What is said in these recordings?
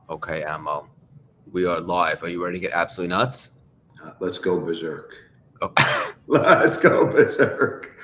Okay, Ammo. We are live. Are you ready to get absolutely nuts? Let's go berserk. Oh, Let's go berserk.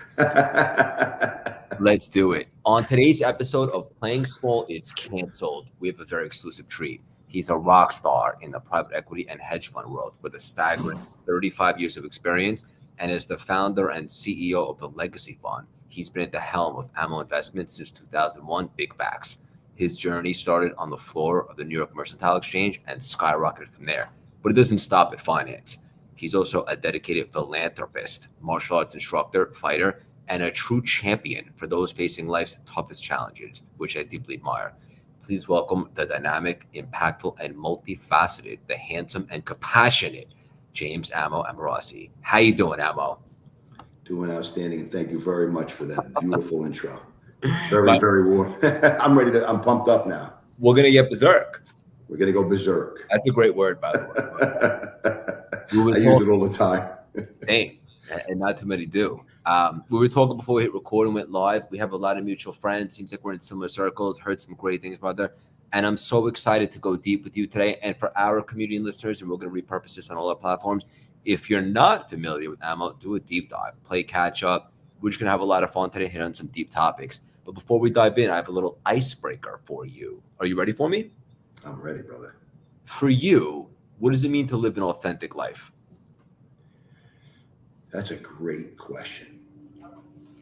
let's do it. On today's episode of Playing Small is Canceled, we have a very exclusive treat. He's a rock star in the private equity and hedge fund world with a staggering 35 years of experience and is the founder and CEO of the Legacy Fund. He's been at the helm of Ammo Investments since 2001, Big Backs. His journey started on the floor of the New York Mercantile Exchange and skyrocketed from there. But it doesn't stop at finance. He's also a dedicated philanthropist, martial arts instructor, fighter, and a true champion for those facing life's toughest challenges, which I deeply admire. Please welcome the dynamic, impactful, and multifaceted, the handsome and compassionate James Amorosi. How you doing, Amo? Doing outstanding. Thank you very much for that beautiful intro. Very, But very warm. I'm ready to. I'm pumped up now. we're gonna get berserk. We're gonna go berserk. That's a great word, by the way. We were I use it all the time. same, and not too many do. We were talking before we hit record and went live. We have a lot of mutual friends. Seems like we're in similar circles. Heard some great things about there. And I'm so excited to go deep with you today. And for our community and listeners, and we're going to repurpose this on all our platforms. If you're not familiar with Ammo, do a deep dive, play catch up. We're just going to have a lot of fun today, hit on some deep topics. But before we dive in, I have a little icebreaker for you. Are you ready for me? I'm ready, brother. For you, what does it mean to live an authentic life? That's a great question,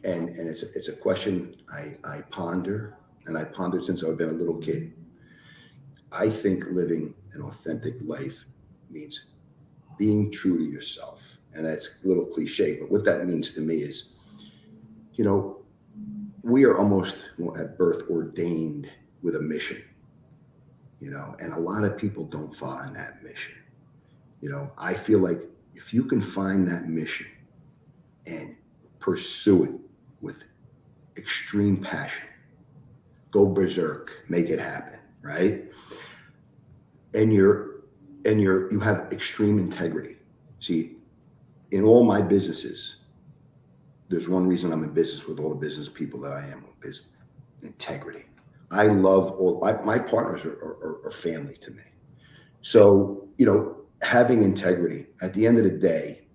and it's a question I ponder, and I pondered since I've been a little kid. I think living an authentic life means being true to yourself, and that's a little cliche, but what that means to me is, you know, we are almost at birth ordained with a mission, and a lot of people don't find that mission. I feel like if you can find that mission and pursue it with extreme passion, go berserk, make it happen, right? And you have extreme integrity. See, in all my businesses, there's one reason I'm in business with all the business people that I am with business: integrity. I love all my partners are family to me. So, having integrity at the end of the day,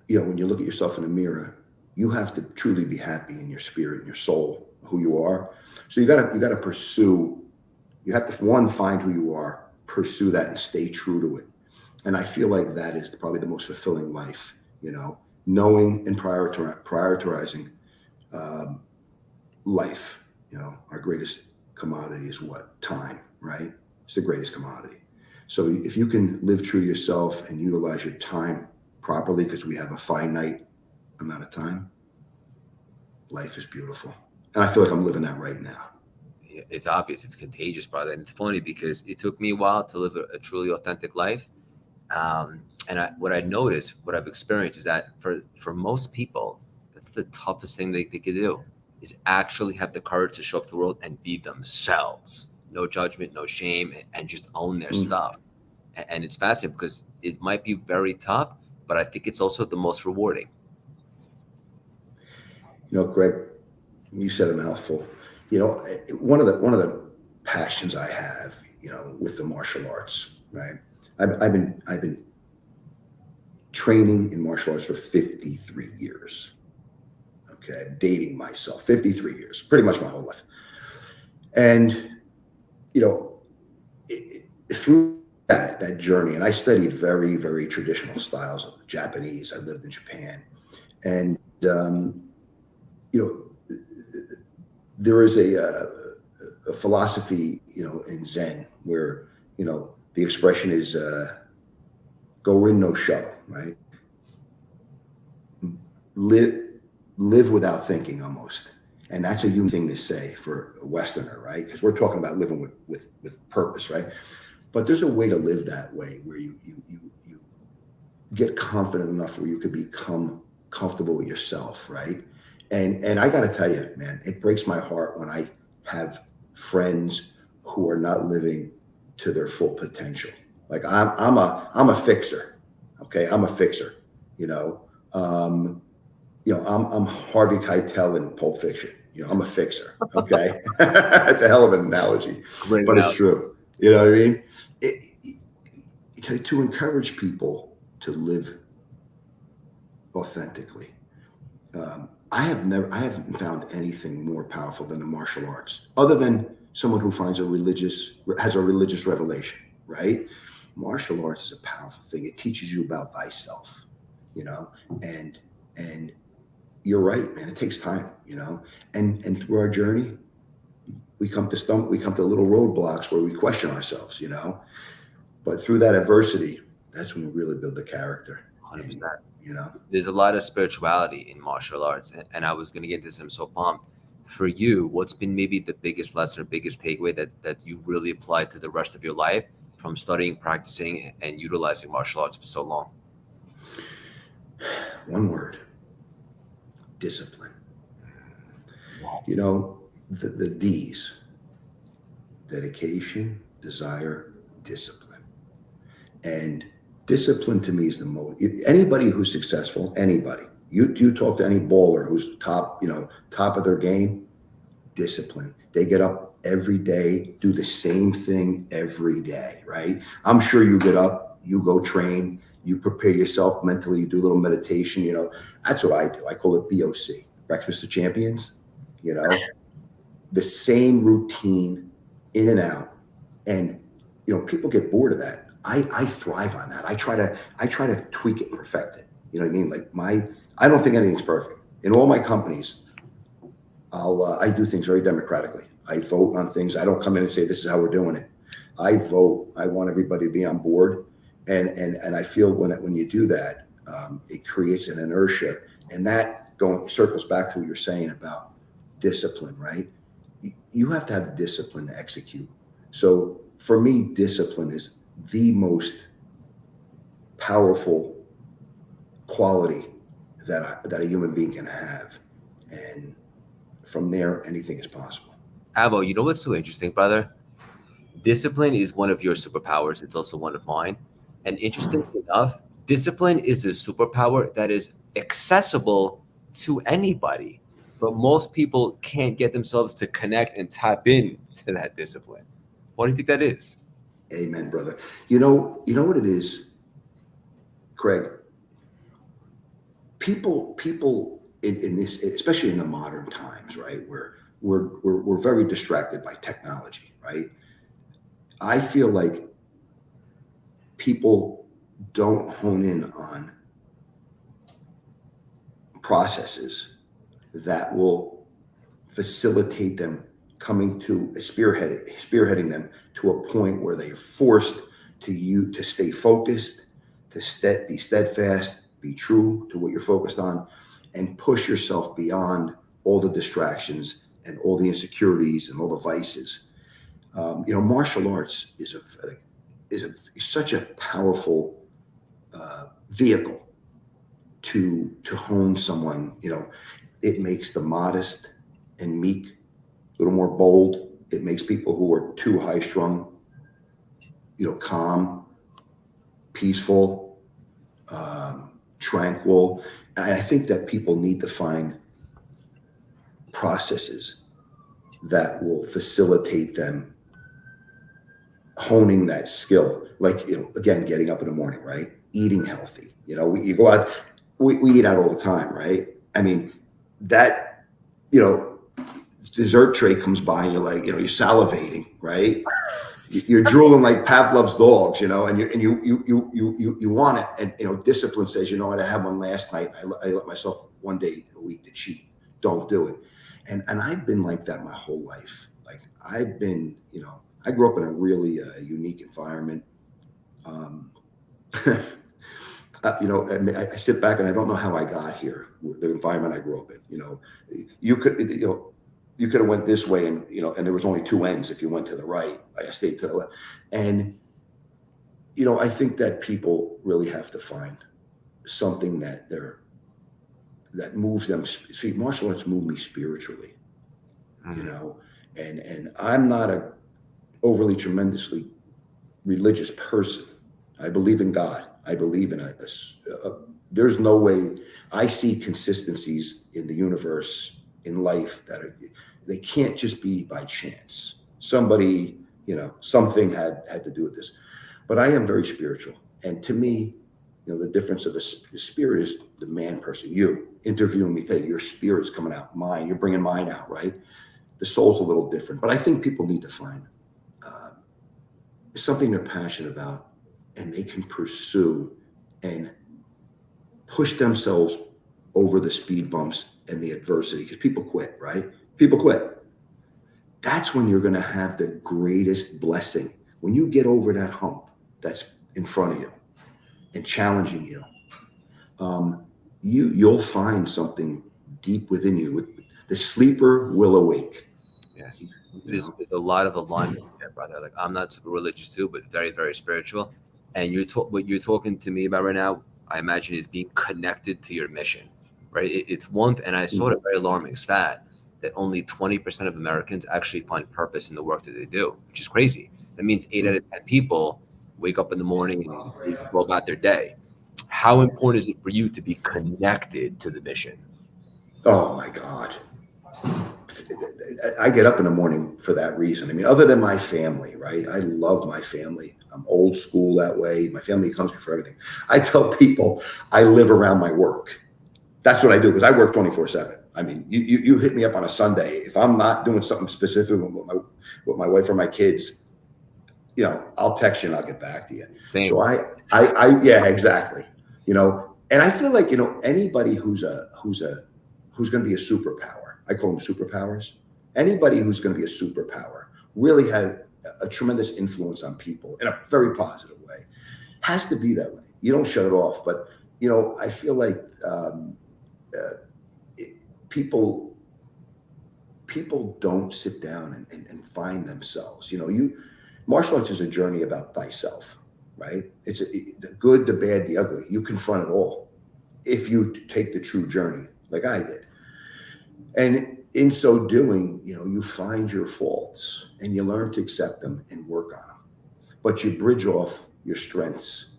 when you look at yourself in the mirror, you have to truly be happy in your spirit and your soul, who you are. So you gotta pursue. You have to, one, find who you are, pursue that, and stay true to it. And I feel like that is probably the most fulfilling life. Knowing and prioritizing life. Our greatest commodity is what? Time, right? It's the greatest commodity. So if you can live true to yourself and utilize your time properly, because we have a finite amount of time, life is beautiful. And I feel like I'm living that right now. It's obvious, it's contagious, brother. And it's funny because it took me a while to live a truly authentic life. What I noticed, what I've experienced is that for most people, that's the toughest thing they could do, is actually have the courage to show up to the world and be themselves. No judgment, no shame, and just own their stuff. And it's fascinating because it might be very tough, but I think it's also the most rewarding. Greg, you said a mouthful. One of the passions I have, with the martial arts, right? I've been training in martial arts for 53 years. Okay, dating myself, 53 years, pretty much my whole life. And through that journey, and I studied very, very traditional styles of Japanese. I lived in Japan, and there is a philosophy, in Zen, where the expression is "go in, no show," right? Live without thinking, almost. And that's a human thing to say for a Westerner, right? Because we're talking about living with purpose, right? But there's a way to live that way where you get confident enough where you could become comfortable with yourself, right? And I got to tell you, man, it breaks my heart when I have friends who are not living to their full potential. Like I'm a fixer, okay? I'm a fixer. I'm Harvey Keitel in Pulp Fiction. I'm a fixer. Okay. It's a hell of an analogy, Great but it's analogy. true. You know what I mean? To encourage people to live authentically. I haven't found anything more powerful than the martial arts, other than someone who has a religious revelation, right? Martial arts is a powerful thing. It teaches you about thyself, you know, and and you're right, man. It takes time, and through our journey, we come to little roadblocks where we question ourselves, but through that adversity, that's when we really build the character. 100%. You know, There's a lot of spirituality in martial arts, and I was going to get this. I'm so pumped. For you, what's been maybe the biggest lesson or biggest takeaway that you've really applied to the rest of your life from studying, practicing, and utilizing martial arts for so long? one word: discipline. Yes. The D's: dedication, desire, discipline. And discipline to me is the most. Anybody who's successful, anybody, you talk to any baller who's top of their game, discipline. They get up every day, do the same thing every day, right? I'm sure you get up, you go train, you prepare yourself mentally, you do a little meditation. That's what I do. I call it BOC, Breakfast of Champions. The same routine, in and out. And people get bored of that. I thrive on that. I try to tweak it and perfect it. You know what I mean? Like I don't think anything's perfect. In all my companies, I do things very democratically. I vote on things. I don't come in and say, this is how we're doing it. I vote. I want everybody to be on board. And I feel when you do that, it creates an inertia, and that circles back to what you're saying about discipline, right? You have to have discipline to execute. So for me, discipline is the most powerful quality that a human being can have. And from there, anything is possible. Avo, you know what's so interesting, brother? Discipline is one of your superpowers. It's also one of mine. And interesting enough, discipline is a superpower that is accessible to anybody, but most people can't get themselves to connect and tap in to that discipline. What do you think that is? Amen, brother. You know what it is, Craig? People in this, especially in the modern times, right? Where we're very distracted by technology, right? I feel like people don't hone in on processes that will facilitate them coming to spearheading them to a point where they are forced to stay focused, to be steadfast, be true to what you're focused on, and push yourself beyond all the distractions and all the insecurities and all the vices. Martial arts is such a powerful vehicle to hone someone. It makes the modest and meek a little more bold. It makes people who are too high strung, calm, peaceful, tranquil. And I think that people need to find processes that will facilitate them honing that skill. Like, again, getting up in the morning, right? Eating healthy. You go out, we eat out all the time, right? I mean, that, dessert tray comes by and you're like, you're salivating, right? You're drooling like Pavlov's dogs, and you want it. And, discipline says, you know what, I had one last night. I let myself one day a week to cheat. Don't do it. And I've been like that my whole life. Like I've been, I grew up in a really unique environment. I sit back and I don't know how I got here, the environment I grew up in. You could have went this way and there was only two ends. If you went to the right, I stayed to the left. And, I think that people really have to find something that moves them. See, martial arts move me spiritually, and I'm not a overly tremendously religious person. I believe in God. I believe in there's no way. I see consistencies in the universe in life that they can't just be by chance. Somebody, something had to do with this. But I am very spiritual, and to me, the difference of the spirit is the man person. You interviewing me today, your spirit's coming out. Mine, you're bringing mine out, right? The soul's a little different, but I think people need to find something they're passionate about, and they can pursue and push themselves over the speed bumps and the adversity, because people quit, right? People quit. That's when you're going to have the greatest blessing. When you get over that hump that's in front of you and challenging you, you'll find something deep within you. The sleeper will awake. Yeah. There's a lot of alignment there, brother. Like, I'm not super religious too, but very, very spiritual. And what you're talking to me about right now, I imagine, is being connected to your mission, right? It's one, and I saw a very alarming stat that only 20% of Americans actually find purpose in the work that they do, which is crazy. That means 8 out of 10 people wake up in the morning and they go about their day. How important is it for you to be connected to the mission? Oh my God. I get up in the morning for that reason. I mean, other than my family, right? I love my family. I'm old school that way. My family comes before everything. I tell people I live around my work. That's what I do, because I work 24/7. I mean, you hit me up on a Sunday. If I'm not doing something specific with my wife or my kids, I'll text you and I'll get back to you. Same. So yeah, exactly. And I feel like, anybody who's going to be a superpower, I call them superpowers. Anybody who's going to be a superpower really has a tremendous influence on people in a very positive way. Has to be that way. You don't shut it off. But, I feel like people don't sit down and find themselves. Martial arts is a journey about thyself, right? It's the good, the bad, the ugly. You confront it all if you take the true journey like I did. And in so doing, you find your faults and you learn to accept them and work on them. But you bridge off your strengths.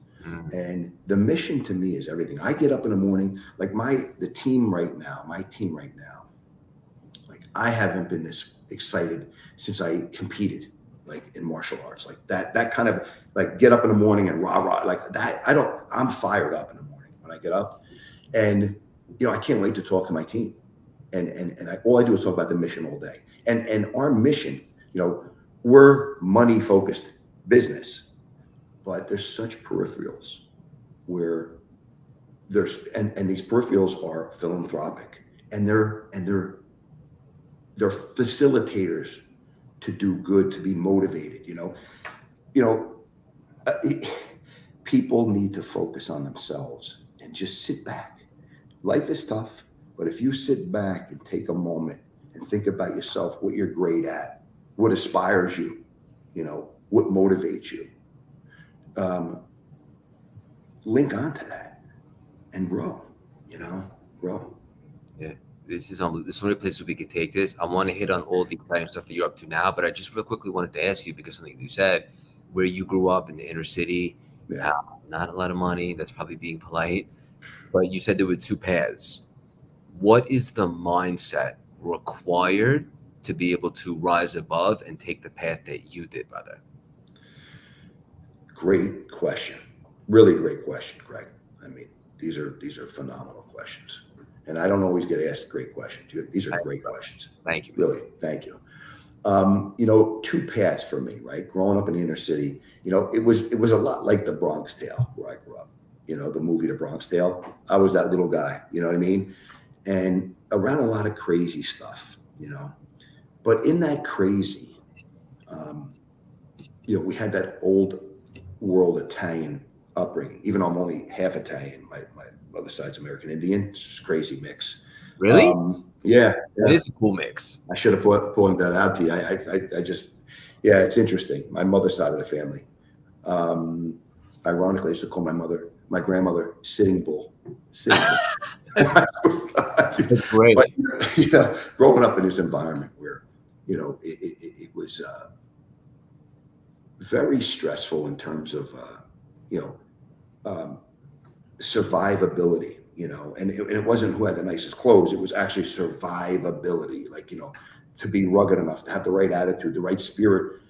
And the mission to me is everything. I get up in the morning, like my team right now, like I haven't been this excited since I competed, like in martial arts, like that kind of like get up in the morning and rah, like that. I'm fired up in the morning when I get up, and, I can't wait to talk to my team. And all I do is talk about the mission all day. And our mission, we're money focused business, but there's such peripherals where and these peripherals are philanthropic, and they're facilitators to do good, to be motivated. People need to focus on themselves and just sit back. Life is tough. But if you sit back and take a moment and think about yourself, what you're great at, what inspires you, what motivates you, link onto that and grow, grow. Yeah, this is so many places we could take this. I want to hit on all the exciting stuff that you're up to now, but I just real quickly wanted to ask you, because something you said, where you grew up in the inner city, not a lot of money, that's probably being polite, but you said there were two paths. What is the mindset required to be able to rise above and take the path that you did, brother? Great question. Really great question, Greg. I mean, these are phenomenal questions. And I don't always get asked great questions. These are great questions. Thank you. Really, thank you. Two paths for me, right? Growing up in the inner city, it was a lot like the Bronx Tale where I grew up. The movie The Bronx Tale. I was that little guy, you know what I mean? And around a lot of crazy stuff, but in that crazy, we had that old world Italian upbringing, even though I'm only half Italian. My mother's side's American Indian. It's a crazy mix. Really? Yeah. That is a cool mix. I should have pointed that out to you. I just, it's interesting. My mother's side of the family. Ironically, I used to call my grandmother Sitting Bull. That's great. But, growing up in this environment where, it was very stressful in terms of, survivability, you know, and it wasn't who had the nicest clothes. It was actually survivability, like, you know, to be rugged enough, to have the right attitude, the right spirit,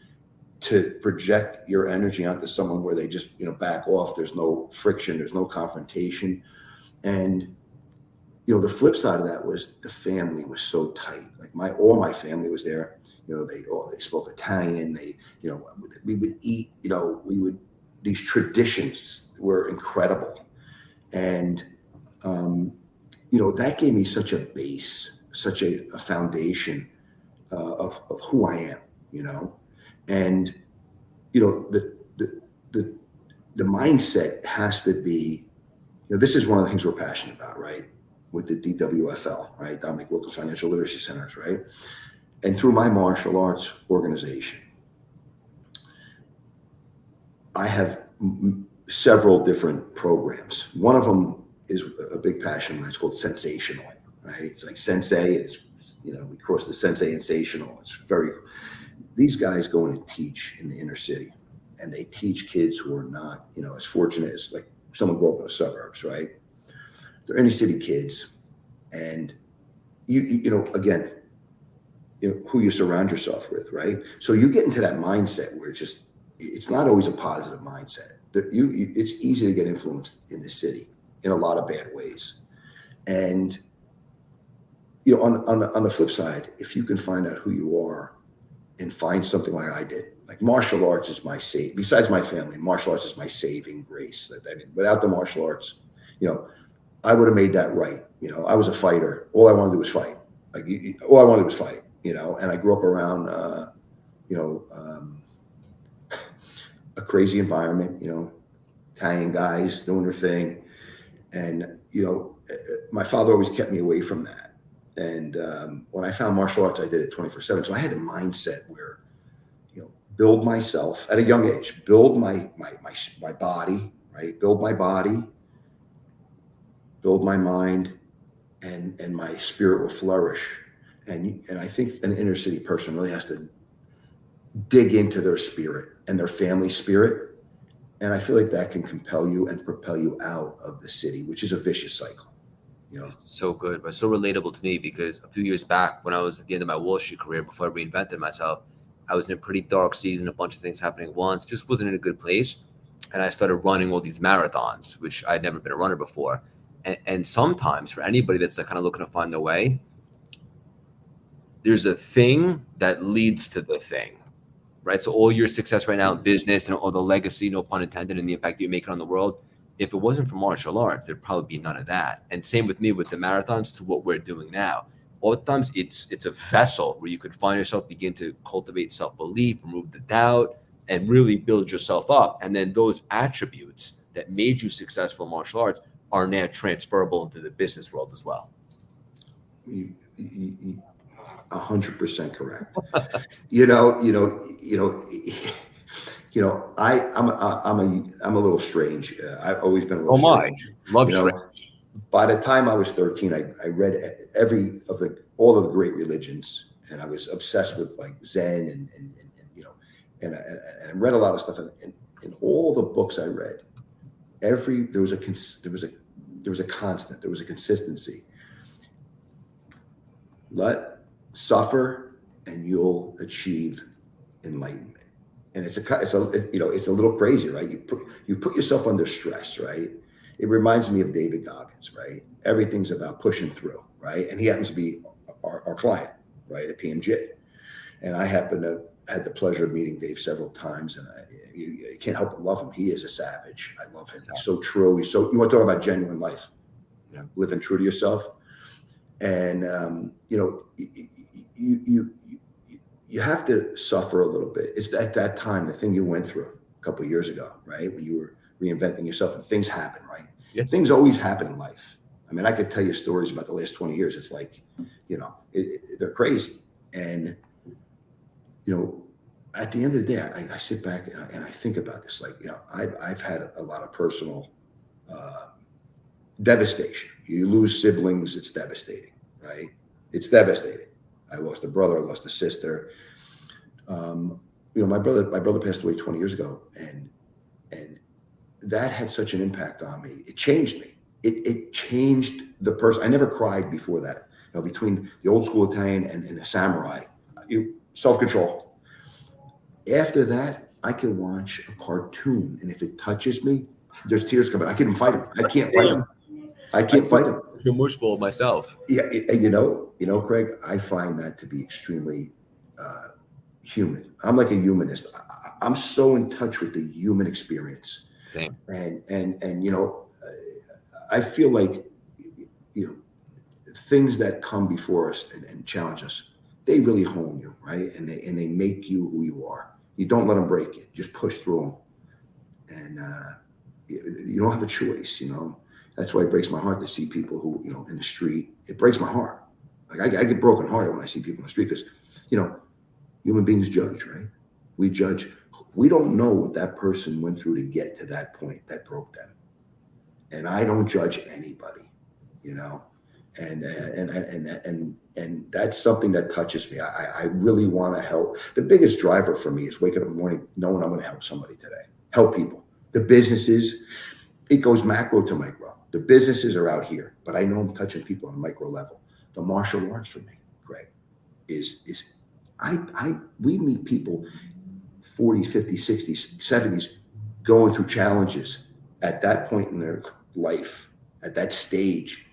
to project your energy onto someone where they just, you know, back off. There's no friction, there's no confrontation. And, you know, the flip side of that was the family was so tight. Like all my family was there. You know, they spoke Italian. They, you know, we would eat, you know, these traditions were incredible. And, you know, that gave me such a base, such a foundation of who I am, you know. And, you know, the mindset has to be, you know, this is one of the things we're passionate about, right? With the DWFL, right? Dominic Wilkins Financial Literacy Centers, right? And through my martial arts organization, I have several different programs. One of them is a big passion of mine. It's called Sensational, right? It's like sensei. It's, you know, we cross the sensei and sensational. It's very, these guys go in and teach in the inner city, and they teach kids who are not, you know, as fortunate as like someone grew up in the suburbs, right? They're inner city kids, and you know, again, you know, who you surround yourself with, right? So you get into that mindset where it's not always a positive mindset. It's easy to get influenced in the city in a lot of bad ways. And, you know, on the flip side, if you can find out who you are and find something like I did, like martial arts is my besides my family, martial arts is my saving grace. I mean, without the martial arts, you know, I would have made that right. You know, I was a fighter. All I wanted to do was fight. Like all I wanted to do was fight, you know, and I grew up around, you know, a crazy environment, you know, Italian guys doing their thing. And, you know, my father always kept me away from that. And when I found martial arts, I did it 24/7. So I had a mindset where, you know, build myself at a young age, build my body, right? Build my body, build my mind, and my spirit will flourish. And I think an inner city person really has to dig into their spirit and their family spirit. And I feel like that can compel you and propel you out of the city, which is a vicious cycle. You know? It's so good, but so relatable to me because a few years back when I was at the end of my Wall Street career, before I reinvented myself, I was in a pretty dark season, a bunch of things happening at once, just wasn't in a good place. And I started running all these marathons, which I'd never been a runner before. And sometimes for anybody that's like kind of looking to find their way, there's a thing that leads to the thing, right? So all your success right now in business and all the legacy, no pun intended, and the impact that you're making on the world, if it wasn't for martial arts, there'd probably be none of that. And same with me with the marathons to what we're doing now. Oftentimes it's a vessel where you could find yourself, begin to cultivate self-belief, remove the doubt, and really build yourself up. And then those attributes that made you successful in martial arts are now transferable into the business world as well. 100% correct. You know, I'm a little strange. I've always been a little strange. Love you know, by the time I was 13, I read all of the great religions, and I was obsessed with like Zen and you know, and I read a lot of stuff. And in all the books I read, there was a constant, there was a consistency. Suffer and you'll achieve enlightenment. And it's a little crazy, right? You put yourself under stress, right? It reminds me of David Goggins, right? Everything's about pushing through, right? And he happens to be our client, right, at PMJ. And I had the pleasure of meeting Dave several times, and you can't help but love him. He is a savage. I love him. He's so true. You want to talk about genuine life, you know, living true to yourself. And you know, you have to suffer a little bit. It's at that time, the thing you went through a couple of years ago, right? When you were reinventing yourself and things happen, right? Yeah. Things always happen in life. I mean, I could tell you stories about the last 20 years. It's like, you know, they're crazy. And, you know, at the end of the day, I sit back and I think about this. Like, you know, I've had a lot of personal devastation. You lose siblings, it's devastating, right? It's devastating. I lost a brother, I lost a sister. You know, my brother passed away 20 years ago, and that had such an impact on me. It changed me. it changed the person. I never cried before that. Between the old school Italian and the samurai, self control. After that, I can watch a cartoon, and if it touches me, there's tears coming. I can't fight him. I can't fight him. I I can't fight him. feel mushball myself. Yeah, and Craig, I find that to be extremely human. I'm like a humanist. I'm so in touch with the human experience, Same. and I feel like things that come before us and challenge us, they really hone you, right? And they make you who you are. You don't let them break you. Just push through them, and you don't have a choice. That's why it breaks my heart to see people who in the street. It breaks my heart. Like I get broken hearted when I see people in the street because human beings judge, right? We judge. We don't know what that person went through to get to that point that broke them, and I don't judge anybody, and that's something that touches me. I really want to help. The biggest driver for me is waking up in the morning knowing I'm going to help somebody today, help people. The businesses, it goes macro to micro. The businesses are out here, but I know I'm touching people on a micro level. The martial arts for me, Greg, is we meet people 40s, 50s, 60s, 70s going through challenges at that point in their life, at that stage,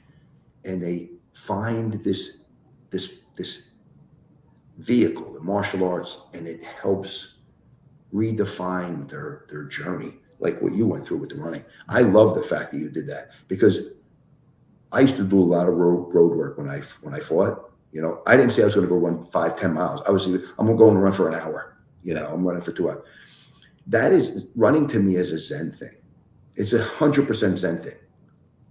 and they find this vehicle, the martial arts, and it helps redefine their journey, like what you went through with the running. I love the fact that you did that because I used to do a lot of road work when I fought. I didn't say I was going to go run 5-10 miles. I'm going to go and run for an hour. I'm running for 2 hours. That is running to me as a Zen thing. It's 100% Zen thing.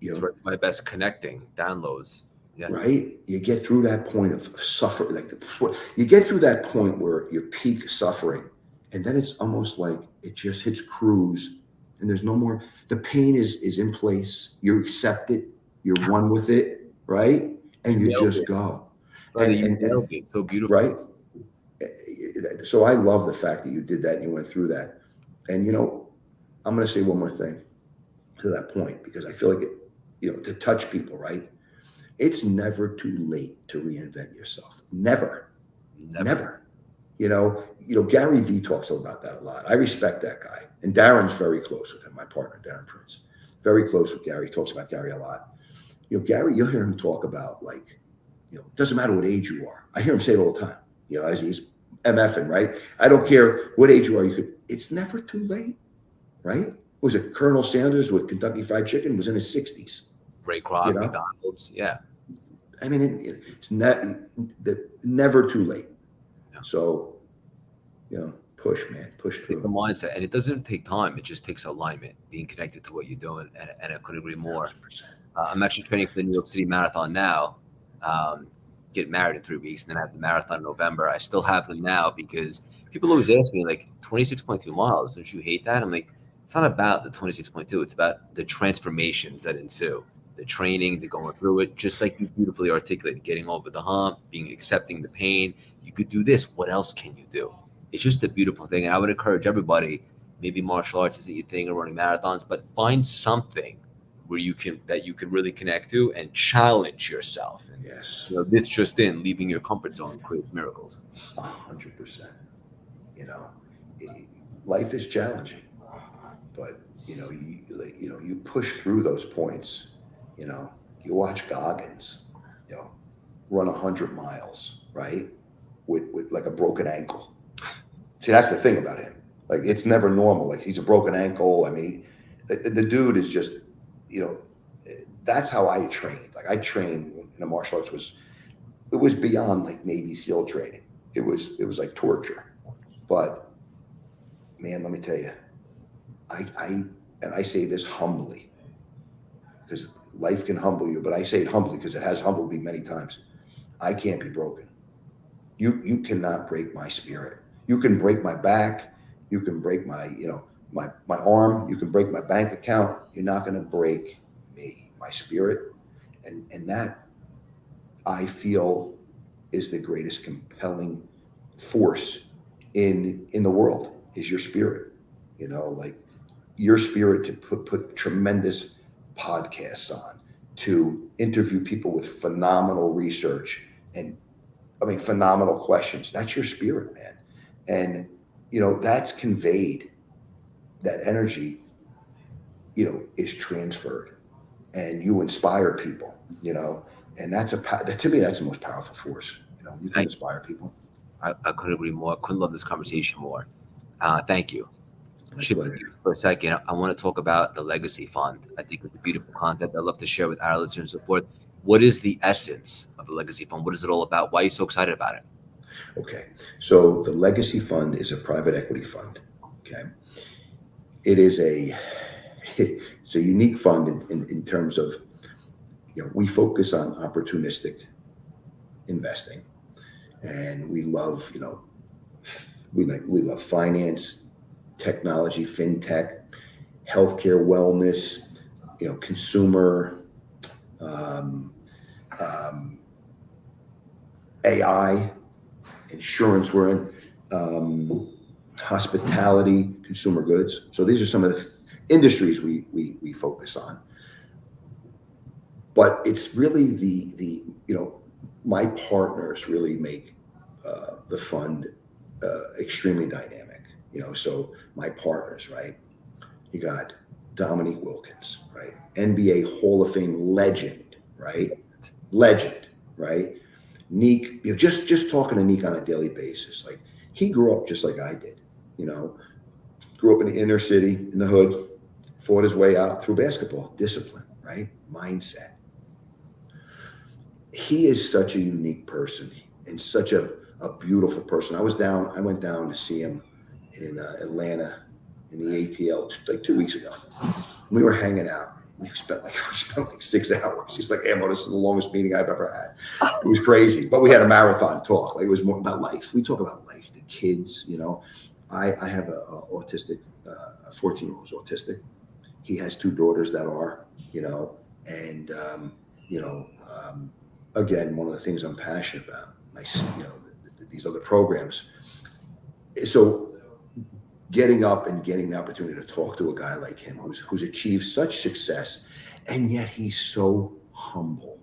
It's my best connecting downloads. Yeah. Right? You get through that point of suffering, you get through that point where you're peak suffering, and then it's almost like it just hits cruise, and there's no more. The pain is in place. You accept it. You're one with it, right? And you just go. And so beautiful, right? So I love the fact that you did that and you went through that. And I'm going to say one more thing to that point because I feel like it, to touch people, right? It's never too late to reinvent yourself. Never. Gary Vee talks about that a lot. I respect that guy. And Darren's very close with him, my partner, Darren Prince. Very close with Gary. He talks about Gary a lot. Gary, you'll hear him talk about it doesn't matter what age you are. I hear him say it all the time, as he's MFing, right? I don't care what age you are. It's never too late, right? Was it Colonel Sanders with Kentucky Fried Chicken was in his 60s? Ray Kroc, McDonald's. Yeah. I mean, it's never too late. No. So, push, man, push through. It's the mindset, and it doesn't take time. It just takes alignment, being connected to what you're doing, and I couldn't agree more. I'm actually training for the New York City Marathon now. Get married in 3 weeks, and then I have the marathon in November. I still have them now because people always ask me, 26.2 miles, don't you hate that? I'm like, it's not about the 26.2. It's about the transformations that ensue, the training, the going through it, just like you beautifully articulated, getting over the hump, accepting the pain. You could do this. What else can you do? It's just a beautiful thing. And I would encourage everybody, maybe martial arts isn't your thing or running marathons, but find something where you can really connect to and challenge yourself. And yes, this just leaving your comfort zone creates miracles. 100%. Life is challenging, but you push through those points. You watch Goggins, run 100 miles, right, with like a broken ankle. See, that's the thing about him. Like it's never normal. Like he's a broken ankle. I mean, the dude is just. That's how I trained. Like I trained in the martial arts it was beyond like Navy SEAL training. It was like torture. But man, let me tell you, I say this humbly because life can humble you, but I say it humbly because it has humbled me many times. I can't be broken. You cannot break my spirit. You can break my back. You can break my arm. You can break my bank account. You're not going to break me, my spirit. And that I feel is the greatest compelling force in the world is your spirit. Like your spirit to put tremendous podcasts on, to interview people with phenomenal research and, I mean, phenomenal questions. That's your spirit, man. And, that's conveyed, that energy, is transferred, and you inspire people, and to me, that's the most powerful force. You can Thank inspire people. I couldn't agree more. Couldn't love this conversation more. Thank you. My Shifting pleasure. gears for a second, I want to talk about the legacy fund. I think it's a beautiful concept. I'd love to share with our listeners and so forth. What is the essence of the legacy fund? What is it all about? Why are you so excited about it? Okay. So the Legacy Fund is a private equity fund. Okay. It is it's a unique fund in terms of, we focus on opportunistic investing, and we love, we love finance, technology, fintech, healthcare, wellness, consumer, um, um, AI, insurance we're in, hospitality, consumer goods. So these are some of the industries we focus on. But it's really my partners really make the fund extremely dynamic. So my partners, right? You got Dominique Wilkins, right? NBA Hall of Fame legend, right? Legend, right? Neek, just talking to Neek on a daily basis. Like, he grew up just like I did, grew up in the inner city, in the hood, fought his way out through basketball, discipline, right? Mindset. He is such a unique person and such a beautiful person. I went down to see him in Atlanta in the ATL like 2 weeks ago. We were hanging out. We spent like 6 hours. He's like, Amo, this is the longest meeting I've ever had. It was crazy. But we had a marathon talk. Like, it was more about life. We talk about life, the kids, I have a autistic, a 14-year-old is autistic. He has 2 daughters that are, and, again, one of the things I'm passionate about, these other programs. So getting up and getting the opportunity to talk to a guy like him who's achieved such success, and yet he's so humble.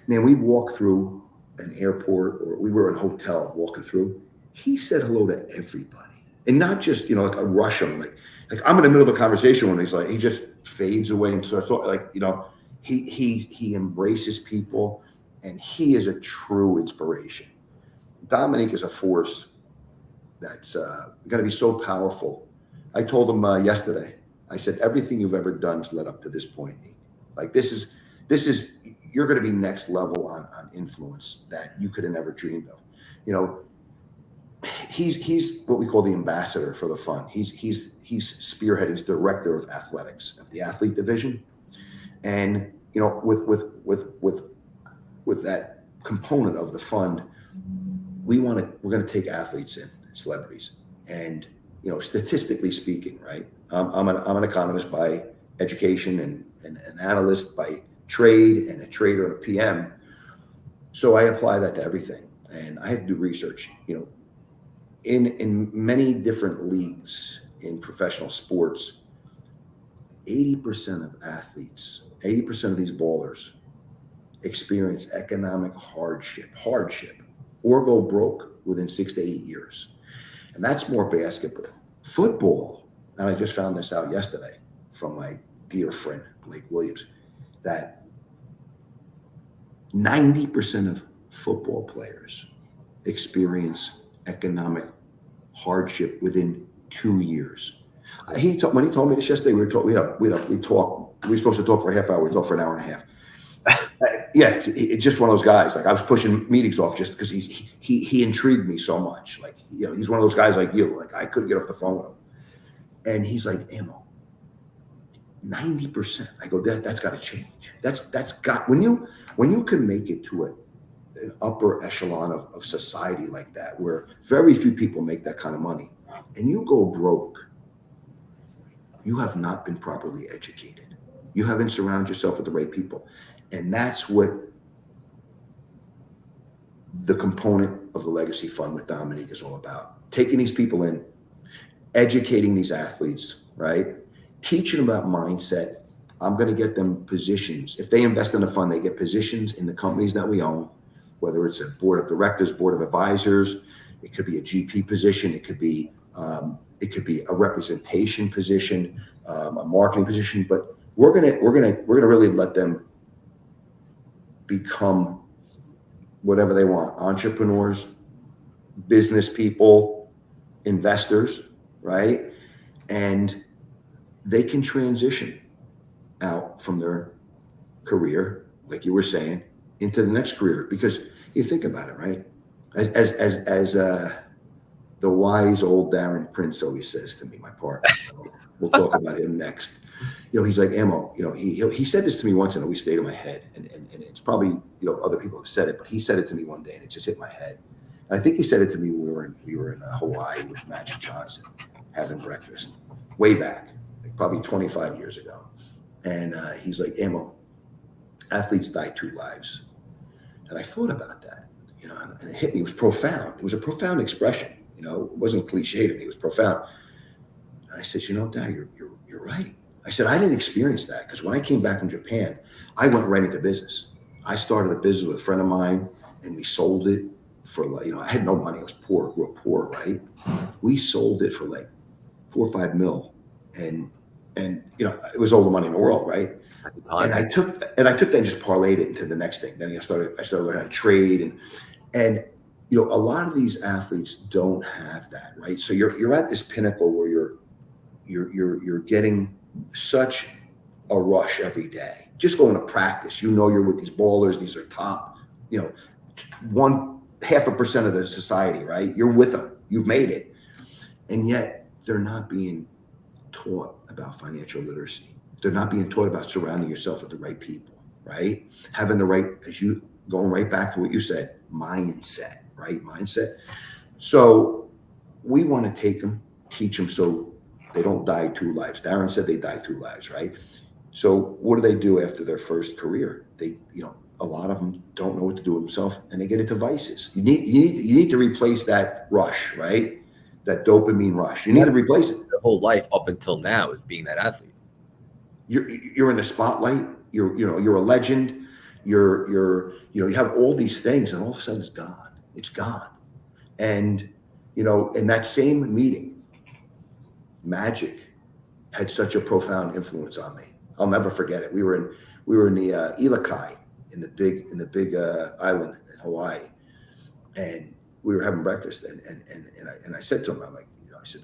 Man, we walked through an airport, or we were in a hotel walking through. He said hello to everybody, and not just like a rush him, like I'm in the middle of a conversation when he just fades away and starts talking, he embraces people, and he is a true inspiration. Dominique is a force that's going to be so powerful. I told him yesterday, I said, everything you've ever done has led up to this point. Like, this is, you're going to be next level on influence that you could have never dreamed of. He's what we call the ambassador for the fund. He's spearheading, he's director of athletics of the athlete division. And, with that component of the fund, we're going to take athletes in, celebrities, and statistically speaking, right? I'm an economist by education, and an analyst by trade, and a trader and a PM. So I apply that to everything, and I had to do research. In many different leagues in professional sports, 80% of athletes, 80% of these ballers experience economic hardship, or go broke within 6 to 8 years. And that's more basketball. Football, and I just found this out yesterday from my dear friend, Blake Williams, that 90% of football players experience economic hardship within 2 years. When he told me this yesterday, we were supposed to talk for a half hour. We talked for an hour and a half. Yeah, it's just one of those guys. Like, I was pushing meetings off just because he intrigued me so much. Like, he's one of those guys like you. Like, I couldn't get off the phone with him, and he's like, Amo, 90%. I go, that's got to change. That's got, when you can make it to an upper echelon of society like that, where very few people make that kind of money, and you go broke, you have not been properly educated. You haven't surrounded yourself with the right people. And that's what the component of the Legacy Fund with Dominique is all about. Taking these people in, educating these athletes, right? Teaching them about mindset, I'm going to get them positions. If they invest in a fund, they get positions in the companies that we own, whether it's a board of directors, board of advisors. It could be a GP position. It could be a representation position, a marketing position. But we're gonna really let them become whatever they want: entrepreneurs, business people, investors, right? And they can transition out from their career, like you were saying, into the next career. Because you think about it, right? As the wise old Darren Prince always says to me, my partner. We'll talk about him next. He's like, Amo, he said this to me once and it always stayed in my head. And it's probably, other people have said it, but he said it to me one day and it just hit my head. And I think he said it to me when we were in Hawaii with Magic Johnson having breakfast way back, like probably 25 years ago. And he's like, Amo, athletes die 2 lives. And I thought about that, and it hit me. It was profound. It was a profound expression. It wasn't cliche to me. It was profound. And I said, Dad, you're right. I said, I didn't experience that because when I came back from Japan, I went right into business. I started a business with a friend of mine and we sold it for I had no money. I was poor, grew up poor, right? We sold it for like $4 or $5 million. And it was all the money in the world, right? And I took that and just parlayed it into the next thing. Then I started learning how to trade and a lot of these athletes don't have that, right? So you're at this pinnacle where you're getting such a rush every day. Just going to practice, you're with these ballers. These are top, 0.5% of the society, right? You're with them. You've made it, and yet they're not being taught about financial literacy. They're not being taught about surrounding yourself with the right people, right? Having the right, going right back to what you said, mindset, right? Mindset. So we want to take them, teach them so they don't die 2 lives. Darren said they die 2 lives, right? So what do they do after their first career? They, a lot of them don't know what to do with themselves and they get into vices. You need to replace that rush, right? That dopamine rush. You need to replace it. Their whole life up until now is being that athlete. You're in the spotlight. You're a legend. You have all these things, and all of a sudden it's gone. It's gone. And in that same meeting, Magic had such a profound influence on me. I'll never forget it. We were in the Ilakai in the big island in Hawaii, and we were having breakfast. And I said to him, I'm like, I said,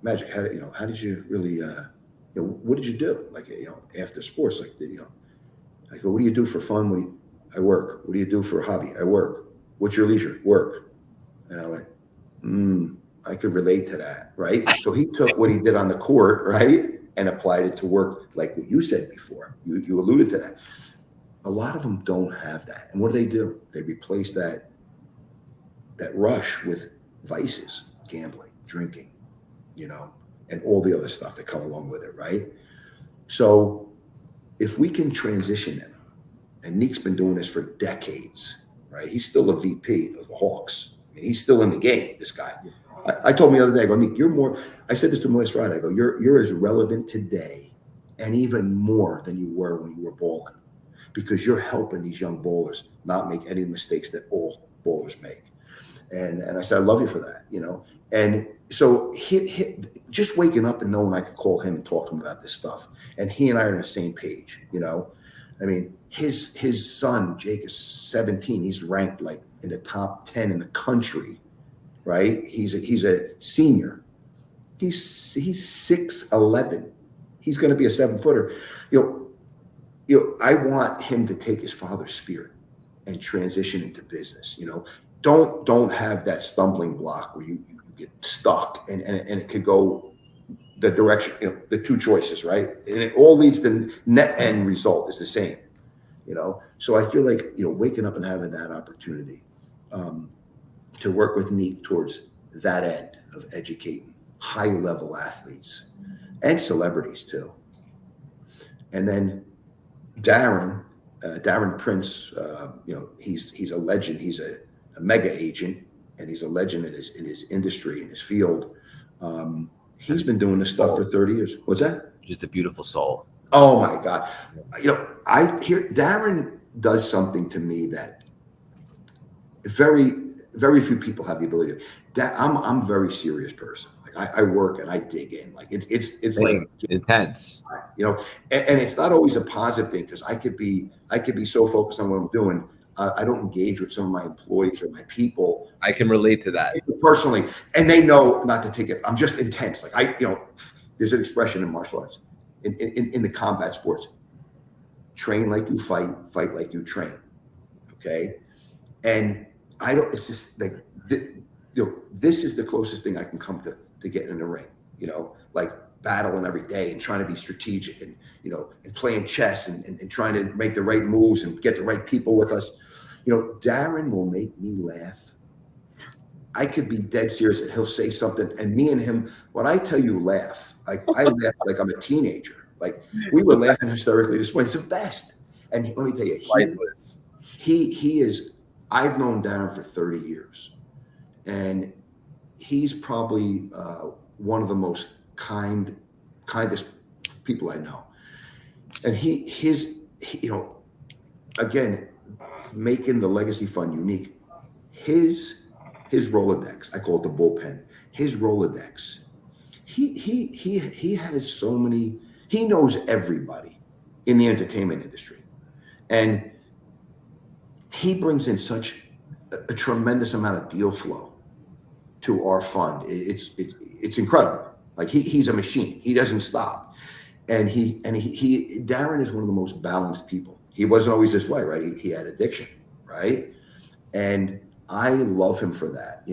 Magic, how did you really? What did you do? Like, after sports, like, I go, what do you do for fun? I work. What do you do for a hobby? I work. What's your leisure? Work. And I went, I could relate to that, right? So he took what he did on the court, right, and applied it to work, like what you said before. You alluded to that. A lot of them don't have that. And what do? They replace that rush with vices, gambling, drinking, and all the other stuff that come along with it, right? So if we can transition them, and Nick's been doing this for decades, right? He's still a VP of the Hawks. I mean, he's still in the game, this guy. I told him the other day, I go, Nick, I said this to him last Friday, I go, you're as relevant today and even more than you were when you were balling, because you're helping these young ballers not make any mistakes that all ballers make. And I said, I love you for that, And so just waking up and knowing I could call him and talk to him about this stuff, and he and I are on the same page, I mean, his son Jake is 17. He's ranked like in the top 10 in the country, right? He's a senior. He's 6'11". He's going to be a 7-footer. I want him to take his father's spirit and transition into business. Don't have that stumbling block where you get stuck and it could go the direction, the 2 choices, right? And it all leads to net end result is the same, So I feel like, waking up and having that opportunity to work with Neek towards that end of educating high level athletes and celebrities too. And then Darren Prince, he's a legend. He's a mega agent, and he's a legend in his industry, in his field. He's been doing this stuff for 30 years. What's that? Just a beautiful soul. Oh my God. You know, I hear Darren does something to me that very few people have the ability to. That I'm a very serious person. Like I work and I dig in. Like it's like, Same. Intense. you know, and it's not always a positive thing because I could be so focused on what I'm doing. I don't engage with some of my employees or my people I can relate to that. personally, and they know not to take it. I'm just intense. Like there's an expression in martial arts, in the combat sports: train like you fight, fight like you train. Okay, and I don't. It's just like this is the closest thing I can come to getting in the ring. You know, like battling every day and trying to be strategic and and playing chess and trying to make the right moves and get the right people with us. Darren will make me laugh. I could be dead serious and he'll say something and me and him, when I tell you laugh, like I laugh like I'm a teenager. Like we were laughing hysterically this morning. It's the best. And let me tell you, Priceless. he is, I've known Darren for 30 years and he's probably one of the most kindest people I know. And again, making the Legacy Fund unique, his Rolodex, I call it the bullpen, his Rolodex, he has so many, he knows everybody in the entertainment industry. And he brings in such a tremendous amount of deal flow to our fund. It's incredible. Like he's a machine. He doesn't stop. And Darren is one of the most balanced people. He wasn't always this way, right? He had addiction, right? And I love him for that.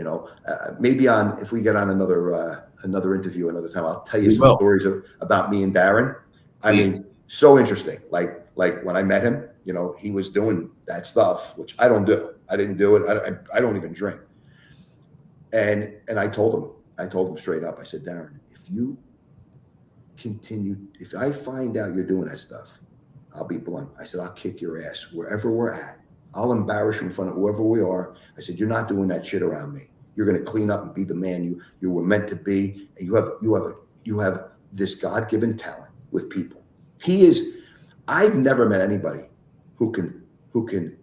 Maybe if we get on another interview another time, I'll tell you some stories about me and Darren. I mean, so interesting. Like when I met him, he was doing that stuff, which I don't do. I didn't do it. I don't even drink. And I told him straight up, I said, Darren, if you continue, if I find out you're doing that stuff, I'll be blunt. I said, I'll kick your ass wherever we're at. I'll embarrass you in front of whoever we are. I said, you're not doing that shit around me. You're going to clean up and be the man you were meant to be. And you have this God-given talent with people. I've never met anybody who can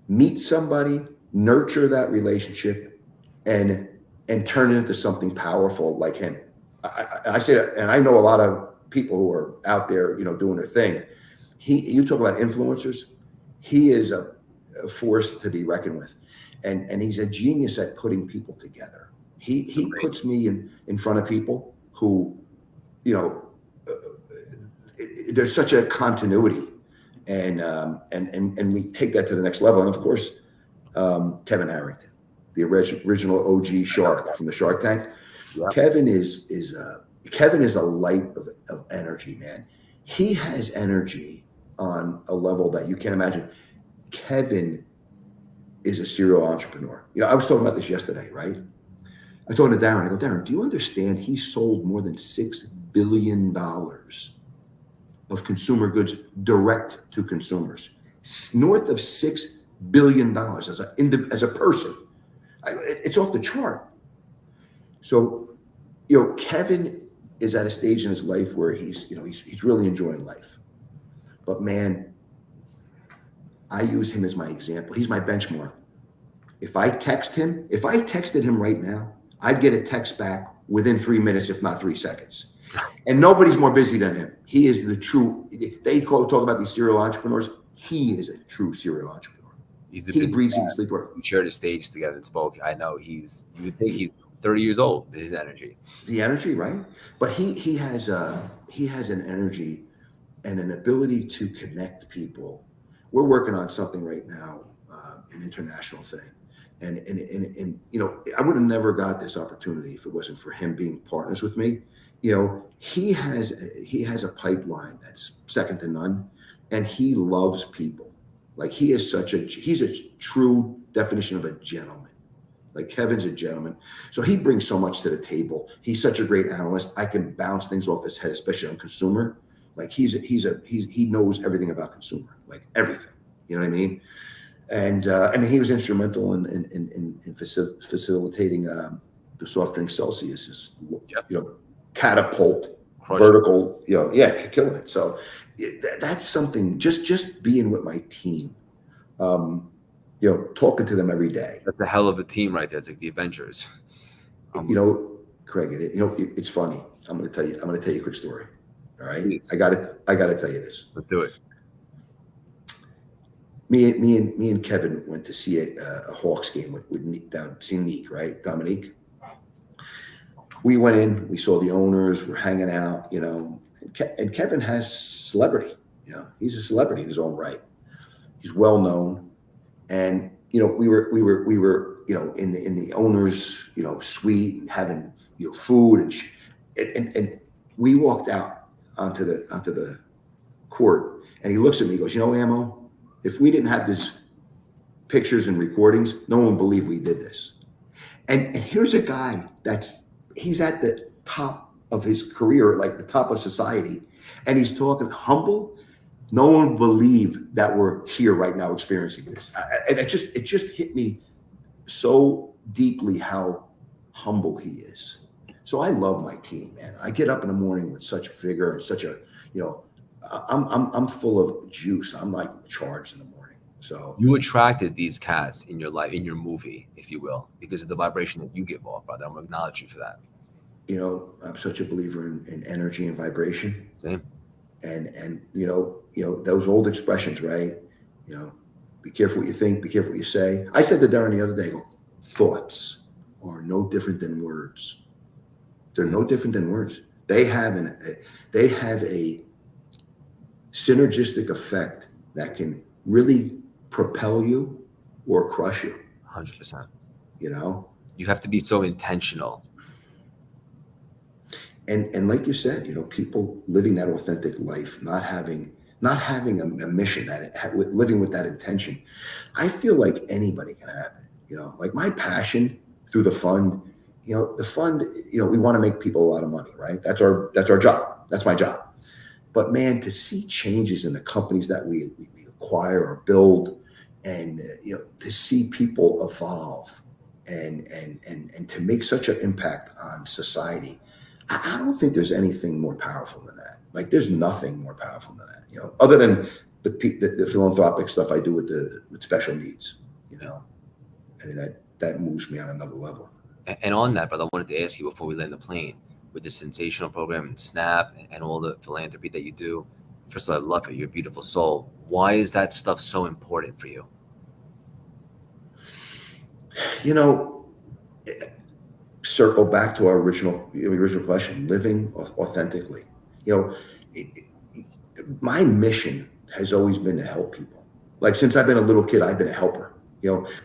meet somebody, nurture that relationship, and turn it into something powerful like him. I say that, and I know a lot of people who are out there, doing their thing. You talk about influencers. He is a force to be reckoned with, and he's a genius at putting people together. He puts me in front of people who, there's such a continuity, and we take that to the next level. And of course, Kevin Harrington, the original OG Shark from the Shark Tank. Yep. Kevin is a light of energy, man. He has energy on a level that you can't imagine. Kevin is a serial entrepreneur. I was talking about this yesterday, right? I told Darren, I go, Darren, do you understand he sold more than $6 billion of consumer goods direct to consumers? North of $6 billion as a person. It's off the chart. So, Kevin is at a stage in his life where he's really enjoying life. But man, I use him as my example. He's my benchmark. If I texted him right now, I'd get a text back within 3 minutes, if not 3 seconds. And nobody's more busy than him. He is the true, talk about these serial entrepreneurs. He is a true serial entrepreneur. He breathes and sleeps work. We shared a stage together and spoke. I know you would think he's 30 years old. His energy. The energy, right? But he has an energy and an ability to connect people. We're working on something right now, an international thing. And I would have never got this opportunity if it wasn't for him being partners with me. He has a pipeline that's second to none, and he loves people. Like he's a true definition of a gentleman. Like Kevin's a gentleman. So he brings so much to the table. He's such a great analyst. I can bounce things off his head, especially on consumer. Like he knows everything about consumer, like everything. You know what I mean? And he was instrumental in facilitating the soft drink Celsius's, catapult vertical, killing it. So that's something. Just being with my team, talking to them every day. That's a hell of a team right there. It's like the Avengers. Craig, it's funny. I'm going to tell you a quick story. All right. Please. I got to tell you this. Let's do it. Me and Kevin went to see a Hawks game with down see Neek, right? Dominique. We went in, we saw the owners, we're hanging out, and Kevin has celebrity, he's a celebrity in his own right. He's well known. And, we were, in the owners, suite and having, food and we walked out onto the court, and he looks at me, he goes, Ammo, if we didn't have these pictures and recordings, no one would believe we did this. And here's a guy he's at the top of his career, like the top of society, and he's talking humble. No one believe that we're here right now experiencing this. And it just hit me so deeply how humble he is. So I love my team, man. I get up in the morning with such vigor and such a, I'm full of juice. I'm like charged in the morning. So you attracted these cats in your life, in your movie, if you will, because of the vibration that you give off, brother. I'm gonna acknowledge you for that. I'm such a believer in energy and vibration. Same. And those old expressions, right? Be careful what you think, be careful what you say. I said to Darren the other day, thoughts are no different than words. They're no different than words. They have a synergistic effect that can really propel you or crush you. 100%. You have to be so intentional. And like you said, people living that authentic life, not having a mission, living with that intention. I feel like anybody can have it. Like my passion through the fund. The fund. We want to make people a lot of money, right? That's our job. That's my job. But man, to see changes in the companies that we acquire or build, and to see people evolve, and to make such an impact on society. I don't think there's anything more powerful than that. Like there's nothing more powerful than that, other than the philanthropic stuff I do with special needs, I mean, that moves me on another level. And on that, brother, I wanted to ask you before we land the plane, with the Sensational program and SNAP and all the philanthropy that you do. First of all, I love it. You're a beautiful soul. Why is that stuff so important for you? Circle back to our original question, living authentically. My mission has always been to help people. Like since I've been a little kid, I've been a helper.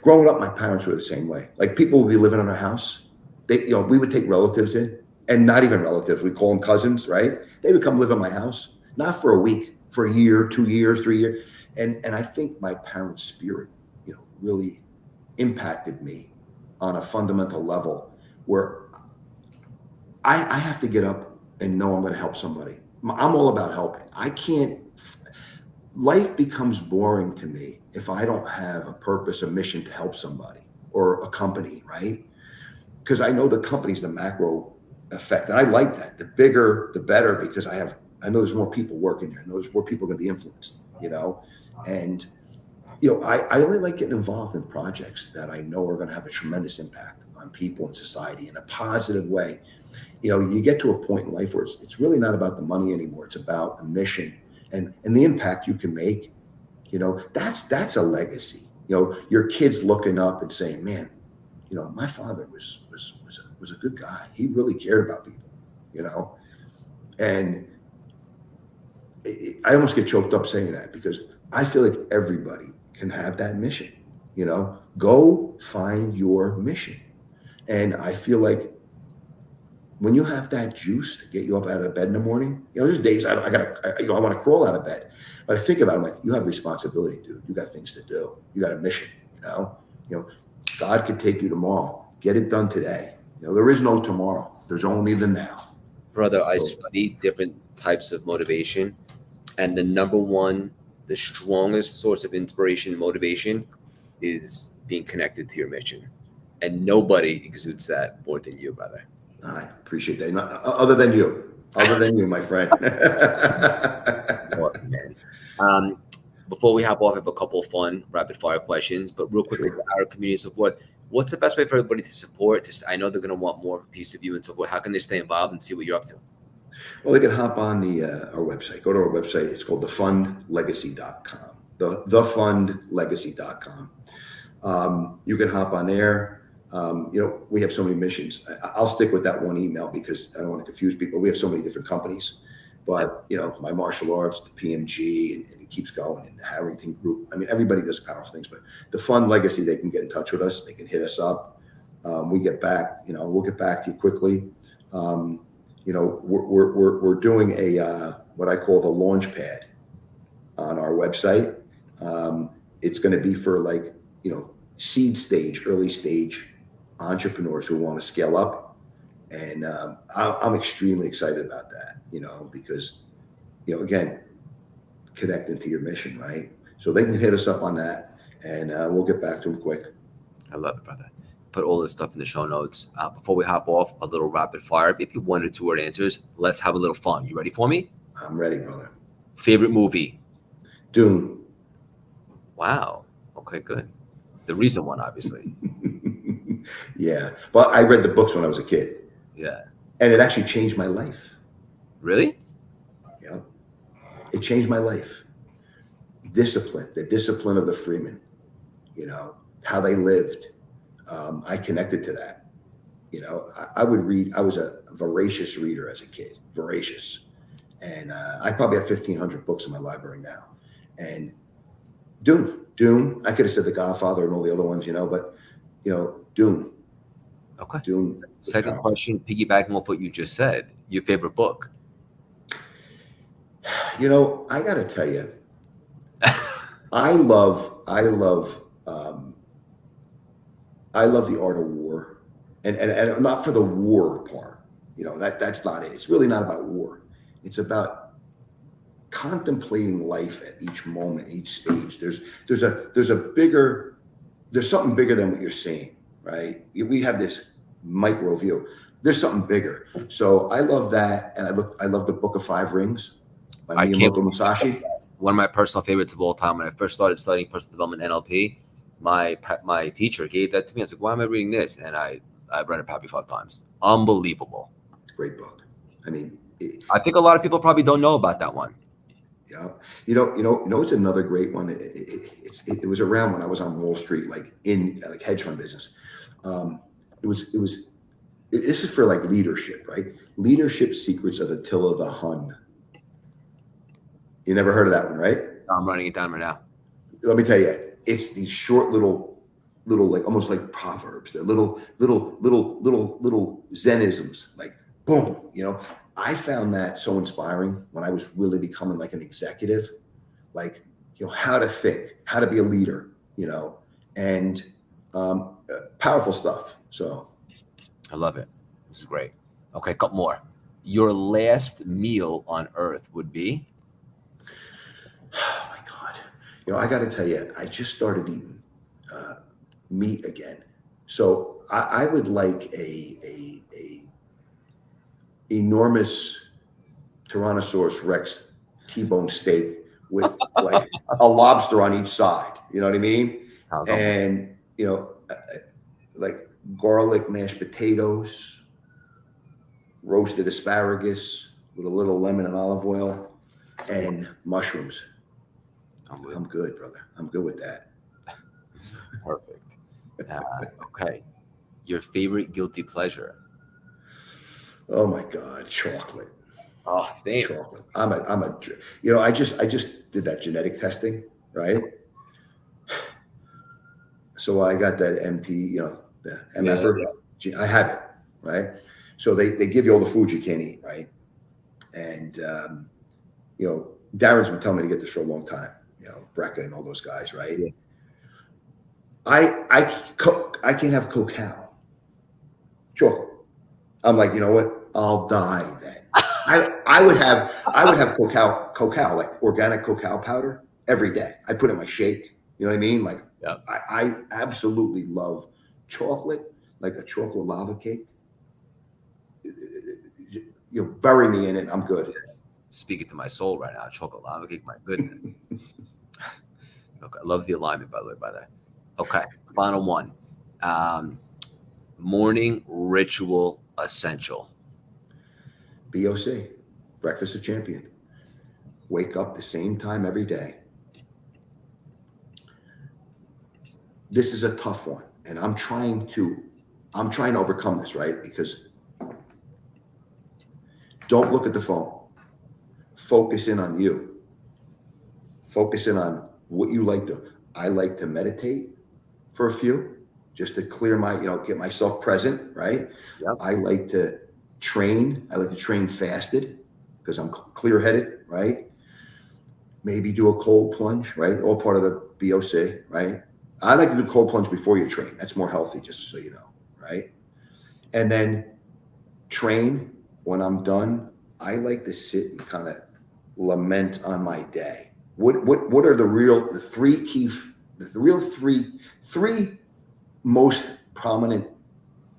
Growing up, my parents were the same way. Like people would be living in our house. We would take relatives in, and not even relatives. We call them cousins, right? They would come live in my house, not for a week, for a year, 2 years, 3 years. And I think my parents' spirit, really impacted me on a fundamental level where I have to get up and know I'm going to help somebody. I'm all about helping. Life becomes boring to me if I don't have a purpose, a mission to help somebody or a company, right? Because I know the company's the macro effect. And I like that. The bigger, the better, because I know there's more people working there. I know there's more people going to be influenced, And, I only like getting involved in projects that I know are going to have a tremendous impact on people and society in a positive way. You get to a point in life where it's really not about the money anymore. It's about the mission and the impact you can make. That's a legacy. Your kids looking up and saying, man, my father was a good guy. He really cared about people, and I almost get choked up saying that because I feel like everybody can have that mission, go find your mission. And I feel like when you have that juice to get you up out of bed in the morning, there's days I want to crawl out of bed, but I think about it, I'm like, you have responsibility, dude. You got things to do. You got a mission, God could take you tomorrow. Get it done today. There is no tomorrow. There's only the now. Brother, I study different types of motivation, and the number one, the strongest source of inspiration and motivation is being connected to your mission. And nobody exudes that more than you, brother. I appreciate that. Other than you. other than you, my friend. Awesome, man. Um, Before we hop off, I have a couple of fun rapid fire questions, but real quickly Sure. for our community and so forth, what's the best way for everybody to support? I know they're going to want more of a piece of you and so forth. How can they stay involved and see what you're up to? Well, they can hop on our website. Go to our website. It's called thefundlegacy.com. Thefundlegacy.com. You can hop on there. We have so many missions. I'll stick with that one email because I don't want to confuse people. We have so many different companies, but my martial arts, the PMG, and it keeps going, and the Harrington Group. I mean, everybody does powerful things, but the Fund Legacy, they can get in touch with us. They can hit us up. We get back. We'll get back to you quickly. We're doing a what I call the launch pad on our website. It's going to be for seed stage, early stage entrepreneurs who want to scale up, and I'm extremely excited about that. Because again, connecting to your mission, right? So they can hit us up on that, and we'll get back to them quick. I love it, brother. Put all this stuff in the show notes. Before we hop off, a little rapid fire, maybe 1 or 2 word answers. Let's have a little fun. You ready for me? I'm ready, brother. Favorite movie? Dune. Wow. Okay, good. The recent one, obviously. Yeah, but I read the books when I was a kid. Yeah. And it actually changed my life. Really? Yeah. It changed my life. Discipline, the discipline of the Freeman, how they lived. I connected to that. I would read. I was a voracious reader as a kid, voracious. And I probably have 1,500 books in my library now. And Dune, I could have said The Godfather and all the other ones, but, Dune. Okay. Dune. Second question, piggybacking off what you just said, your favorite book? I got to tell you, I love The Art of War, and not for the war part. That's not it. It's really not about war. It's about contemplating life at each moment, each stage. There's something bigger than what you're seeing, right? We have this micro view. There's something bigger. So I love that, and I love the Book of Five Rings by Miyamoto Musashi. One of my personal favorites of all time. When I first started studying personal development NLP, my teacher gave that to me. I was like, why am I reading this? And I read it probably 5 times. Unbelievable. Great book. I mean, I think a lot of people probably don't know about that one. Yeah. It's another great one. It was around when I was on Wall Street, in hedge fund business. This is for leadership, right? Leadership Secrets of Attila the Hun. You never heard of that one, right? I'm writing it down right now. Let me tell you, it's these short little almost like proverbs. They're little Zenisms, boom. I found that so inspiring when I was really becoming an executive, how to think, how to be a leader, and powerful stuff. So I love it. This is great. Okay, a couple more. Your last meal on earth would be? Oh my God. I got to tell you, I just started eating meat again. So I would like a enormous Tyrannosaurus Rex T-bone steak with a lobster on each side. You know what I mean? Sounds And, garlic mashed potatoes, roasted asparagus with a little lemon and olive oil, and mushrooms. I'm good, brother. I'm good with that. Perfect. Okay. Your favorite guilty pleasure? Oh my God, chocolate. Oh, same. Chocolate. I just did that genetic testing, right? So I got that MT, the MFR. Yeah. I have it, right? So they give you all the foods you can't eat, right? And Darren's been telling me to get this for a long time. Brecca and all those guys, right? Yeah. I can't have cacao, chocolate. I'm like, you know what? I'll die then. I would have cacao, like organic cacao powder every day. I put it in my shake. You know what I mean? Yeah. I absolutely love chocolate, like a chocolate lava cake. bury me in it. I'm good. Speaking to my soul right now, chocolate lava cake. My goodness. Okay, I love the alignment, by the way. By that. Okay, final one. Morning ritual essential. BOC, breakfast of champion. Wake up the same time every day. This is a tough one, and I'm trying to overcome this, right? Because don't look at the phone. Focus in on you. Focus in on what you like to. I like to meditate for a few, just to clear my, get myself present, right? Yep. I like to train. I like to train fasted because I'm clear-headed, right? Maybe do a cold plunge, right? All part of the BOC, right? I like to do cold plunge before you train. That's more healthy, just so you know, right? And then train. When I'm done, I like to sit and kind of lament on my day. What are the three most prominent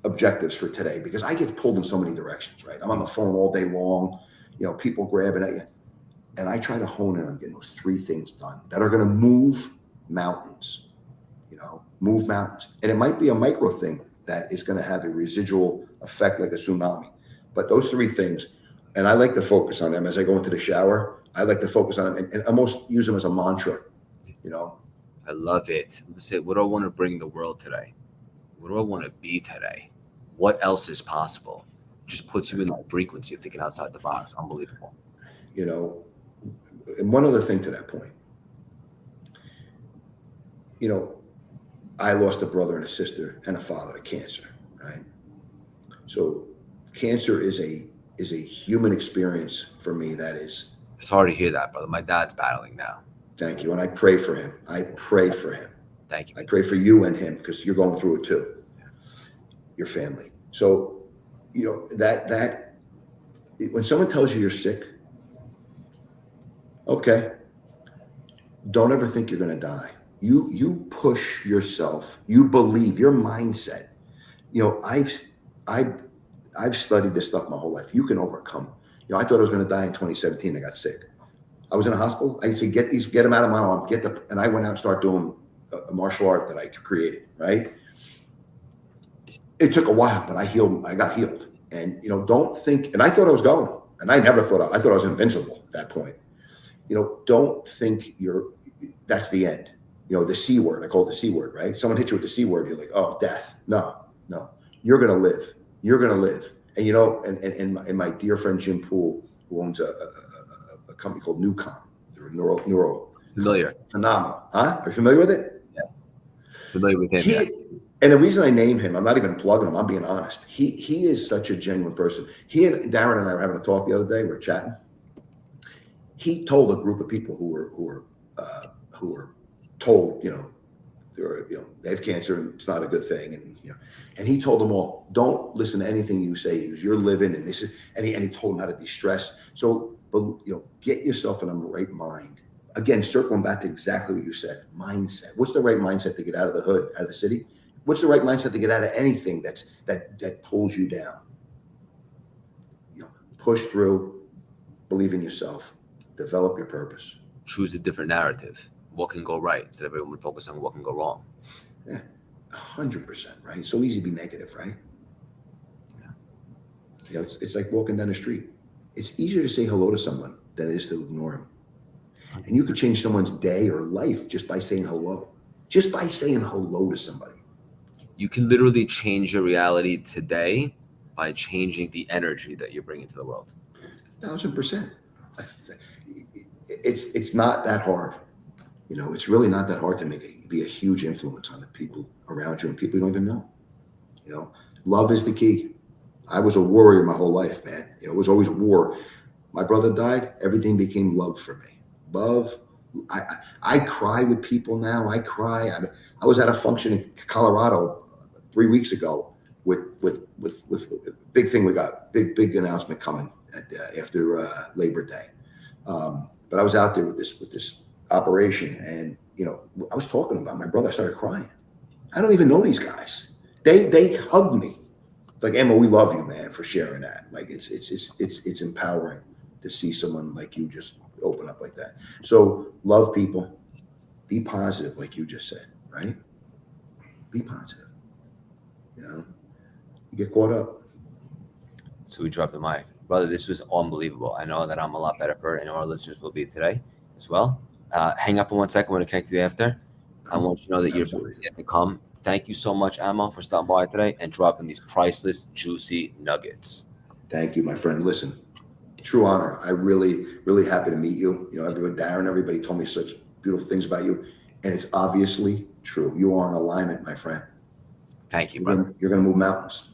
objectives for today? Because I get pulled in so many directions, right? I'm on the phone all day long, people grabbing at you. And I try to hone in on getting those three things done that are going to move mountains, move mountains. And it might be a micro thing that is going to have a residual effect like a tsunami. But those three things, and I like to focus on them as I go into the shower. I like to focus on them and almost use them as a mantra, I love it. I'm gonna say, what do I want to bring the world today? What do I want to be today? What else is possible? Just puts you in that frequency of thinking outside the box. Unbelievable. And one other thing to that point, I lost a brother and a sister and a father to cancer, right? So cancer is a human experience for me that is. Sorry to hear that, brother. My dad's battling now. Thank you. And I pray for him. Thank you. I pray for you and him because you're going through it too. Your family. So, that when someone tells you you're sick, okay, don't ever think you're going to die. You push yourself. You believe your mindset. I've studied this stuff my whole life. You can overcome. I thought I was going to die in 2017. I got sick. I was in a hospital. I said, get them out of my arm. And I went out and started doing a martial art that I created. Right. It took a while, but I got healed. And don't think. And I thought I was going. And I never thought I thought I was invincible at that point. Don't think that's the end. The C word. I call it the C word. Right. Someone hits you with the C word. You're like, oh, death. No. You're gonna live. You're gonna live. And and my dear friend Jim Poole, who owns a company called Newcom, they're neuro Familiar. Phenomenal. Huh? Are you familiar with it? Yeah. Familiar with him. And the reason I name him, I'm not even plugging him, I'm being honest. He is such a genuine person. He and Darren and I were having a talk the other day, we were chatting. He told a group of people who were told, they have cancer and it's not a good thing. And he told them all, don't listen to anything you say. You're living and this is, and he told them how to de-stress. So, get yourself in a right mind. Again, circling back to exactly what you said, mindset. What's the right mindset to get out of the hood, out of the city? What's the right mindset to get out of anything that pulls you down? Push through, believe in yourself, develop your purpose. Choose a different narrative. What can go right instead of everyone focus on what can go wrong. Yeah, 100%, right? It's so easy to be negative, right? Yeah. It's like walking down the street. It's easier to say hello to someone than it is to ignore him. And you could change someone's day or life just by saying hello. Just by saying hello to somebody. You can literally change your reality today by changing the energy that you're bringing to the world. 1,000%. It's not that hard. It's really not that hard to be a huge influence on the people around you and people you don't even know. Love is the key. I was a warrior my whole life, man. It was always war. My brother died. Everything became love for me. Love. I cry with people now. I cry. I was at a function in Colorado 3 weeks ago with a big thing we got. Big announcement coming after Labor Day. But I was out there with this operation, and I was talking about my brother. I started crying. I don't even know these guys. They hugged me like Emma, we love you, man, for sharing that. Like it's empowering to see someone like you just open up like that. So love people, be positive, like you just said, right? Be positive. You know, you get caught up. So we dropped the mic. Brother, this was unbelievable. I know that I'm a lot better for it. I know our listeners will be today as well. Hang up for 1 second. I want to connect with you after. I want you to know that your best Absolutely. is yet to come. Thank you so much, Amo, for stopping by today and dropping these priceless, juicy nuggets. Thank you, my friend. Listen, true honor. I really happy to meet you. You know, everyone, Darren, everybody told me such beautiful things about you, and it's obviously true. You are in alignment, my friend. Thank you, brother. You're gonna move mountains.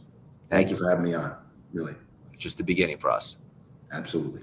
Thank Thank you for having me on. Really, Just the beginning for us. absolutely.